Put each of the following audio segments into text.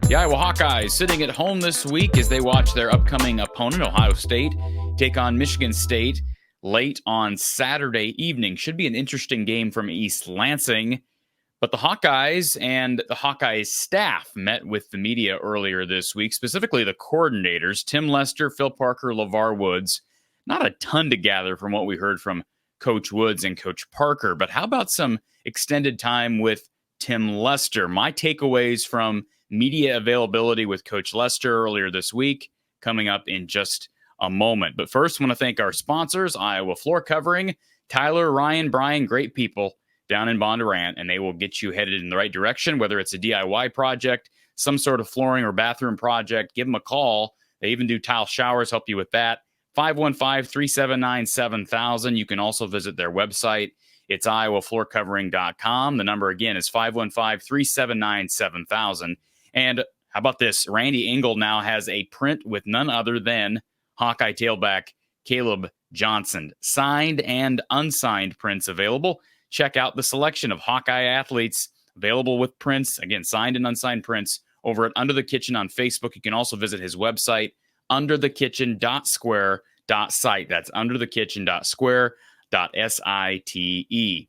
The Iowa Hawkeyes sitting at home this week as they watch their upcoming opponent, Ohio State, take on Michigan State late on Saturday evening. Should be an interesting game from East Lansing. But the Hawkeyes and the Hawkeyes staff met with the media earlier this week, specifically the coordinators, Tim Lester, Phil Parker, LeVar Woods. Not a ton to gather from what we heard from Coach Woods and Coach Parker, but how about some extended time with Tim Lester? My takeaways from media availability with Coach Lester earlier this week coming up in just a moment. But first, I want to thank our sponsors, Iowa Floor Covering, Tyler, Ryan, Brian, great people down in Bondurant, and they will get you headed in the right direction, whether it's a DIY project, some sort of flooring or bathroom project. Give them a call. They even do tile showers, help you with that. 515-379-7000. You can also visit their website. It's iowafloorcovering.com. The number again is 515-379-7000. And how about this? Randy Engel now has a print with none other than Hawkeye tailback Caleb Johnson. Signed and unsigned prints available. Check out the selection of Hawkeye athletes available with prints. Again, signed and unsigned prints over at Under the Kitchen on Facebook. You can also visit his website, underthekitchen.square.site. That's underthekitchen.square.site.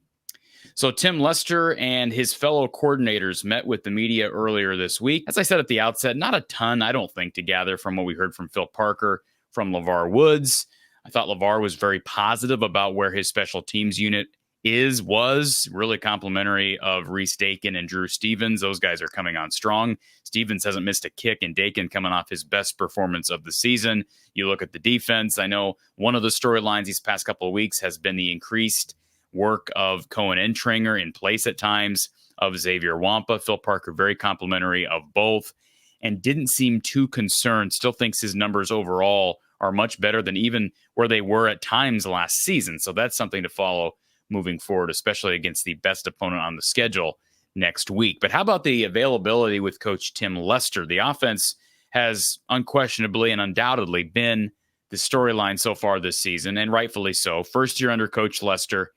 So Tim Lester and his fellow coordinators met with the media earlier this week. As I said at the outset, not a ton, I don't think, to gather from what we heard from Phil Parker, from LeVar Woods. I thought LeVar was very positive about where his special teams unit was really complimentary of Reese Dakin and Drew Stevens. Those guys are coming on strong. Stevens hasn't missed a kick, and Dakin coming off his best performance of the season. You look at the defense. I know one of the storylines these past couple of weeks has been the increased work of Cohen Entringer in place at times of Xavier Wampa. Phil Parker, very complimentary of both, and didn't seem too concerned. Still thinks his numbers overall are much better than even where they were at times last season. So that's something to follow moving forward, especially against the best opponent on the schedule next week. But how about the availability with Coach Tim Lester? The offense has unquestionably and undoubtedly been the storyline so far this season, and rightfully so. First year under Coach Lester,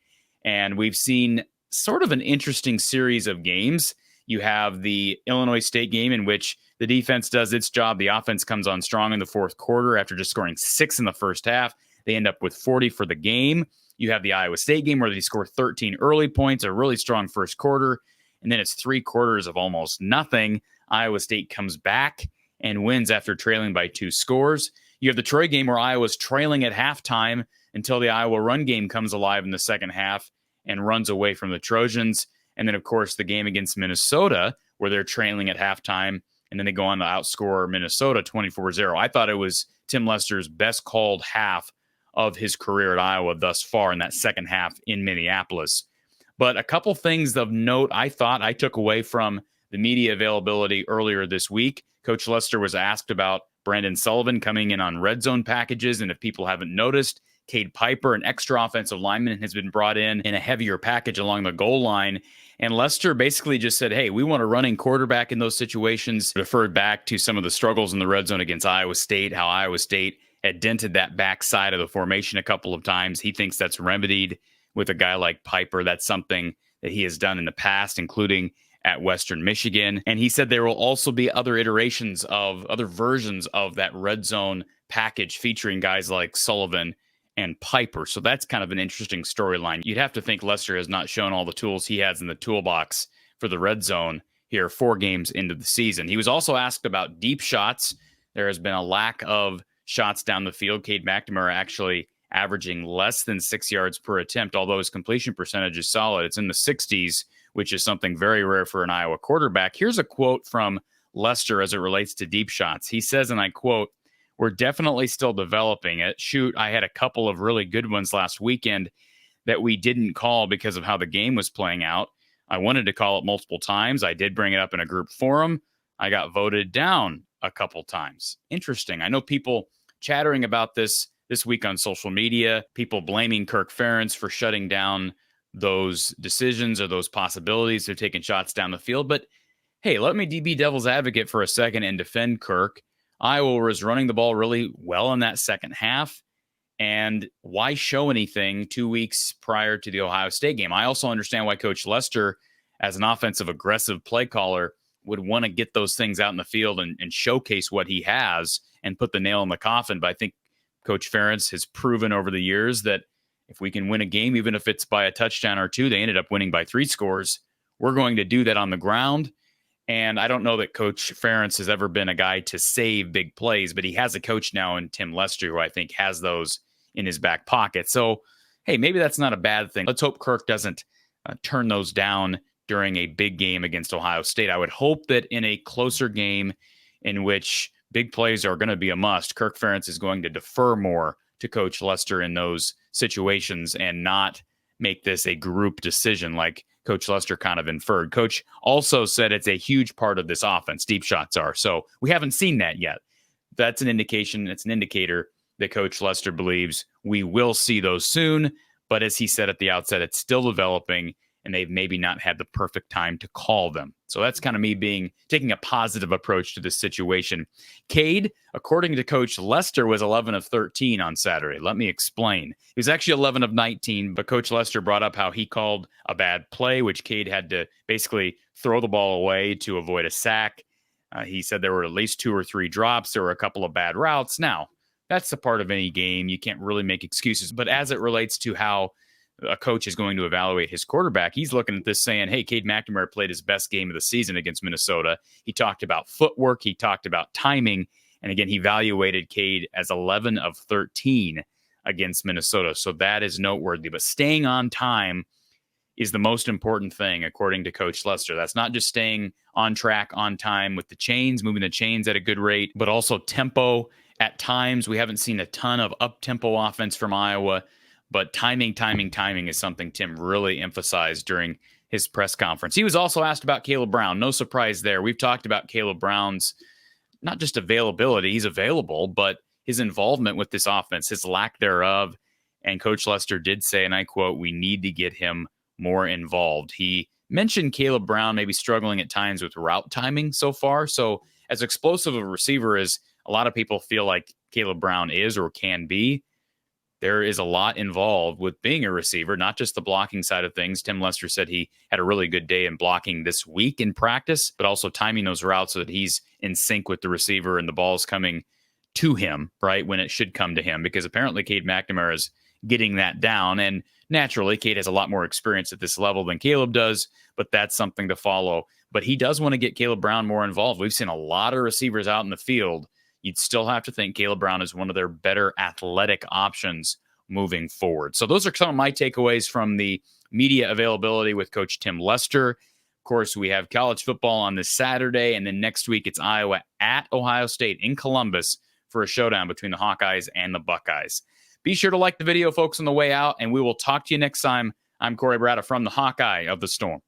and we've seen sort of an interesting series of games. You have the Illinois State game in which the defense does its job. The offense comes on strong in the fourth quarter after just scoring 6 in the first half. They end up with 40 for the game. You have the Iowa State game where they score 13 early points, a really strong first quarter, and then it's 3 quarters of almost nothing. Iowa State comes back and wins after trailing by 2 scores. You have the Troy game where Iowa's trailing at halftime until the Iowa run game comes alive in the second half and runs away from the Trojans. And then, of course, the game against Minnesota where they're trailing at halftime, and then they go on to outscore Minnesota 24-0. I thought it was Tim Lester's best called half of his career at Iowa thus far in that second half in Minneapolis. But a couple things of note I thought I took away from the media availability earlier this week. Coach Lester was asked about Brandon Sullivan coming in on red zone packages, and if people haven't noticed, Cade Piper, an extra offensive lineman, has been brought in a heavier package along the goal line. And Lester basically just said, hey, we want a running quarterback in those situations. Referred back to some of the struggles in the red zone against Iowa State, how Iowa State had dented that backside of the formation a couple of times. He thinks that's remedied with a guy like Piper. That's something that he has done in the past, including at Western Michigan. And he said there will also be other versions of that red zone package featuring guys like Sullivan and Piper. So that's kind of an interesting storyline. You'd have to think Lester has not shown all the tools he has in the toolbox for the red zone here 4 games into the season. He was also asked about deep shots. There has been a lack of shots down the field. Cade McNamara actually averaging less than 6 yards per attempt, although his completion percentage is solid. It's in the 60s, which is something very rare for an Iowa quarterback. Here's a quote from Lester as it relates to deep shots. He says, and I quote, "We're definitely still developing it. Shoot, I had a couple of really good ones last weekend that we didn't call because of how the game was playing out. I wanted to call it multiple times. I did bring it up in a group forum. I got voted down a couple times." Interesting. I know people chattering about this week on social media, people blaming Kirk Ferentz for shutting down those decisions or those possibilities of taking shots down the field. But hey, let me be devil's advocate for a second and defend Kirk. Iowa was running the ball really well in that second half. And why show anything 2 weeks prior to the Ohio State game? I also understand why Coach Lester, as an offensive aggressive play caller, would want to get those things out in the field and showcase what he has and put the nail in the coffin. But I think Coach Ferentz has proven over the years that if we can win a game, even if it's by a touchdown or two, they ended up winning by 3 scores. We're going to do that on the ground. And I don't know that Coach Ferentz has ever been a guy to save big plays, but he has a coach now in Tim Lester who I think has those in his back pocket. So, hey, maybe that's not a bad thing. Let's hope Kirk doesn't turn those down during a big game against Ohio State. I would hope that in a closer game in which big plays are going to be a must, Kirk Ferentz is going to defer more to Coach Lester in those situations and not make this a group decision like Coach Lester kind of inferred. Coach also said it's a huge part of this offense, deep shots are. So we haven't seen that yet. That's an indication, it's an indicator that Coach Lester believes we will see those soon. But as he said at the outset, it's still developing and they've maybe not had the perfect time to call them. So that's kind of me taking a positive approach to this situation. Cade, according to Coach Lester, was 11 of 13 on Saturday. Let me explain. He was actually 11 of 19, but Coach Lester brought up how he called a bad play, which Cade had to basically throw the ball away to avoid a sack. He said there were at least 2 or 3 drops. There were a couple of bad routes. Now, that's a part of any game. You can't really make excuses. But as it relates to how a coach is going to evaluate his quarterback, he's looking at this saying, hey, Cade McNamara played his best game of the season against Minnesota. He talked about footwork. He talked about timing. And again, he evaluated Cade as 11 of 13 against Minnesota. So that is noteworthy. But staying on time is the most important thing, according to Coach Lester. That's not just staying on track, on time with the chains, moving the chains at a good rate, but also tempo. At times, we haven't seen a ton of up-tempo offense from Iowa. But timing is something Tim really emphasized during his press conference. He was also asked about Caleb Brown. No surprise there. We've talked about Caleb Brown's not just availability, he's available, but his involvement with this offense, his lack thereof. And Coach Lester did say, and I quote, we need to get him more involved. He mentioned Caleb Brown maybe struggling at times with route timing so far. So as explosive a receiver as a lot of people feel like Caleb Brown is or can be, there is a lot involved with being a receiver, not just the blocking side of things. Tim Lester said he had a really good day in blocking this week in practice, but also timing those routes so that he's in sync with the receiver and the ball's coming to him, right, when it should come to him, because apparently Cade McNamara is getting that down. And naturally, Cade has a lot more experience at this level than Caleb does, but that's something to follow. But he does want to get Caleb Brown more involved. We've seen a lot of receivers out in the field. You'd still have to think Caleb Brown is one of their better athletic options moving forward. So those are some of my takeaways from the media availability with Coach Tim Lester. Of course, we have college football on this Saturday, and then next week it's Iowa at Ohio State in Columbus for a showdown between the Hawkeyes and the Buckeyes. Be sure to like the video, folks, on the way out, and we will talk to you next time. I'm Corey Bratta from the Hawkeye of the Storm.